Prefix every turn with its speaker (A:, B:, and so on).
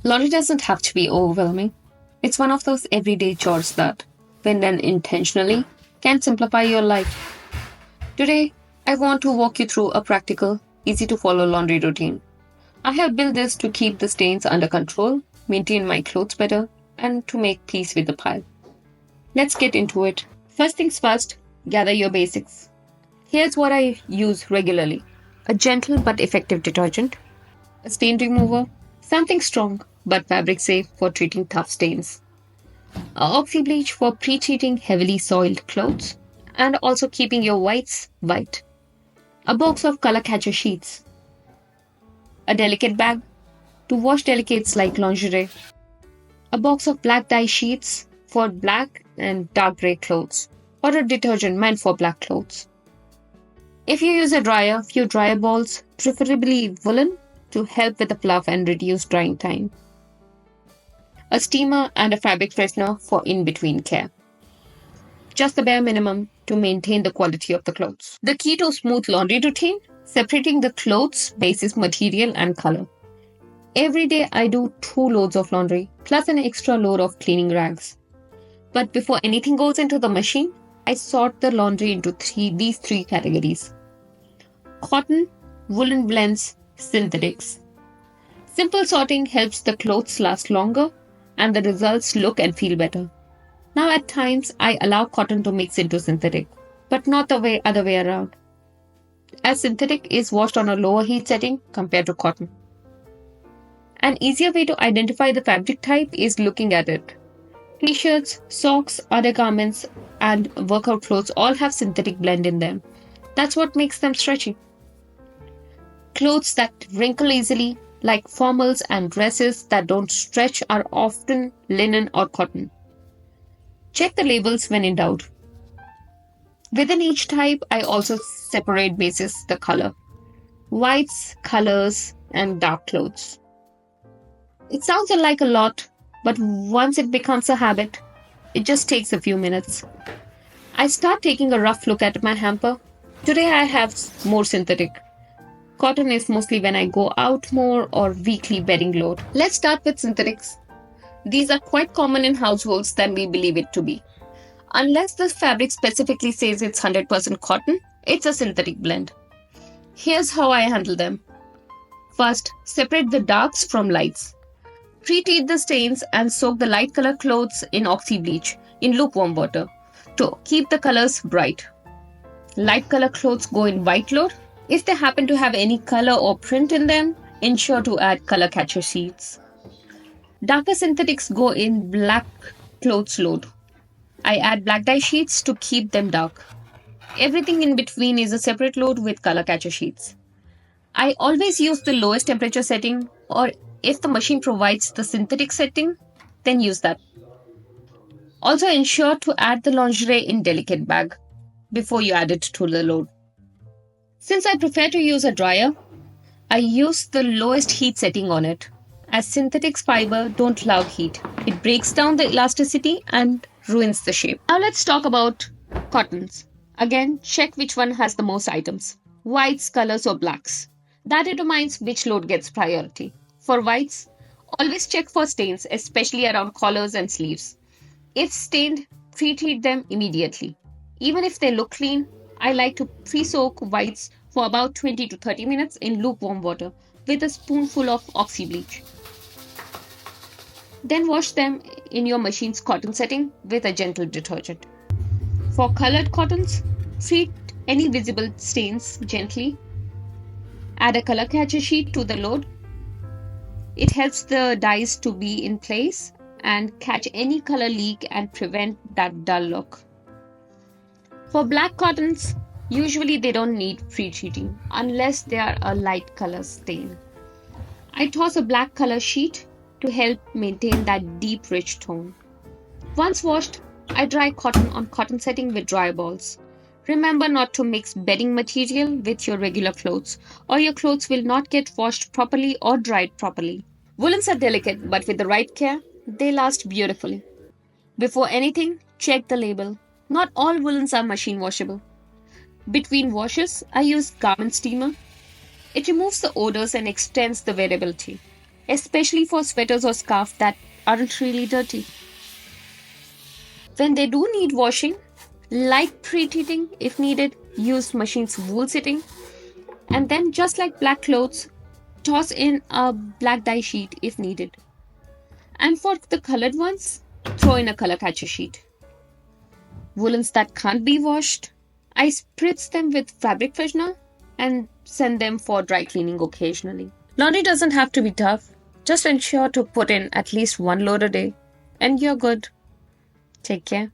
A: Laundry doesn't have to be overwhelming. It's one of those everyday chores that, when done intentionally, can simplify your life. Today, I want to walk you through a practical, easy to follow laundry routine. I have built this to keep the stains under control, maintain my clothes better, and to make peace with the pile. Let's get into it. First things first, gather your basics. Here's what I use regularly: a gentle but effective detergent, a stain remover, something strong but fabric safe for treating tough stains, a oxy bleach for pre-treating heavily soiled clothes, and also keeping your whites white, a box of color catcher sheets, a delicate bag to wash delicates like lingerie, a box of black dye sheets for black and dark gray clothes, or a detergent meant for black clothes. If you use a dryer, few dryer balls, preferably woolen, to help with the fluff and reduce drying time, a steamer and a fabric freshener for in-between care. Just the bare minimum to maintain the quality of the clothes. The key to smooth laundry routine: separating the clothes basis material and color. Every day I do 2 loads of laundry plus an extra load of cleaning rags. But before anything goes into the machine, I sort the laundry into these three categories: cotton, woolen blends, synthetics. Simple sorting helps the clothes last longer and the results look and feel better. Now at times I allow cotton to mix into synthetic, but not the other way around, as synthetic is washed on a lower heat setting compared to cotton. An easier way to identify the fabric type is looking at it. T-shirts, socks, other garments, and workout clothes all have synthetic blend in them. That's what makes them stretchy. Clothes that wrinkle easily, like formals and dresses that don't stretch, are often linen or cotton. Check the labels when in doubt. Within each type, I also separate basis the color: whites, colors, and dark clothes. It sounds like a lot, but once it becomes a habit, it just takes a few minutes. I start taking a rough look at my hamper. Today I have more synthetic. Cotton is mostly when I go out more or weekly bedding load. Let's start with synthetics. These are quite common in households than we believe it to be. Unless the fabric specifically says it's 100% cotton, it's a synthetic blend. Here's how I handle them. First, separate the darks from lights. Pre-treat the stains and soak the light color clothes in oxy bleach in lukewarm water to keep the colors bright. Light color clothes go in white load. If they happen to have any color or print in them, ensure to add color catcher sheets. Darker synthetics go in black clothes load. I add black dye sheets to keep them dark. Everything in between is a separate load with color catcher sheets. I always use the lowest temperature setting, or if the machine provides the synthetic setting, then use that. Also ensure to add the lingerie in delicate bag before you add it to the load. Since I prefer to use a dryer, I use the lowest heat setting on it, as synthetics fiber don't love heat. It breaks down the elasticity and ruins the shape. Now let's talk about cottons. Again, check which one has the most items: whites, colors, or blacks. That determines which load gets priority. For whites, always check for stains, especially around collars and sleeves. If stained, pre-treat them immediately. Even if they look clean, I like to pre-soak whites for about 20 to 30 minutes in lukewarm water with a spoonful of oxy bleach. Then wash them in your machine's cotton setting with a gentle detergent. For colored cottons, treat any visible stains gently. Add a color catcher sheet to the load. It helps the dyes to be in place and catch any color leak and prevent that dull look. For black cottons, usually they don't need pre-treating unless they are a light color stain. I toss a black color sheet to help maintain that deep rich tone. Once washed, I dry cotton on cotton setting with dry balls. Remember not to mix bedding material with your regular clothes, or your clothes will not get washed properly or dried properly. Woolens are delicate, but with the right care, they last beautifully. Before anything, check the label. Not all woolens are machine washable. Between washes, I use garment steamer. It removes the odors and extends the wearability. especially for sweaters or scarves that aren't really dirty. When they do need washing, light preheating if needed, use machine's wool sitting, and then just like black clothes, toss in a black dye sheet if needed. And for the colored ones, throw in a color catcher sheet. Woolens that can't be washed, I spritz them with fabric freshener and send them for dry cleaning occasionally. Laundry doesn't have to be tough. Just ensure to put in at least one load a day, and you're good. Take care.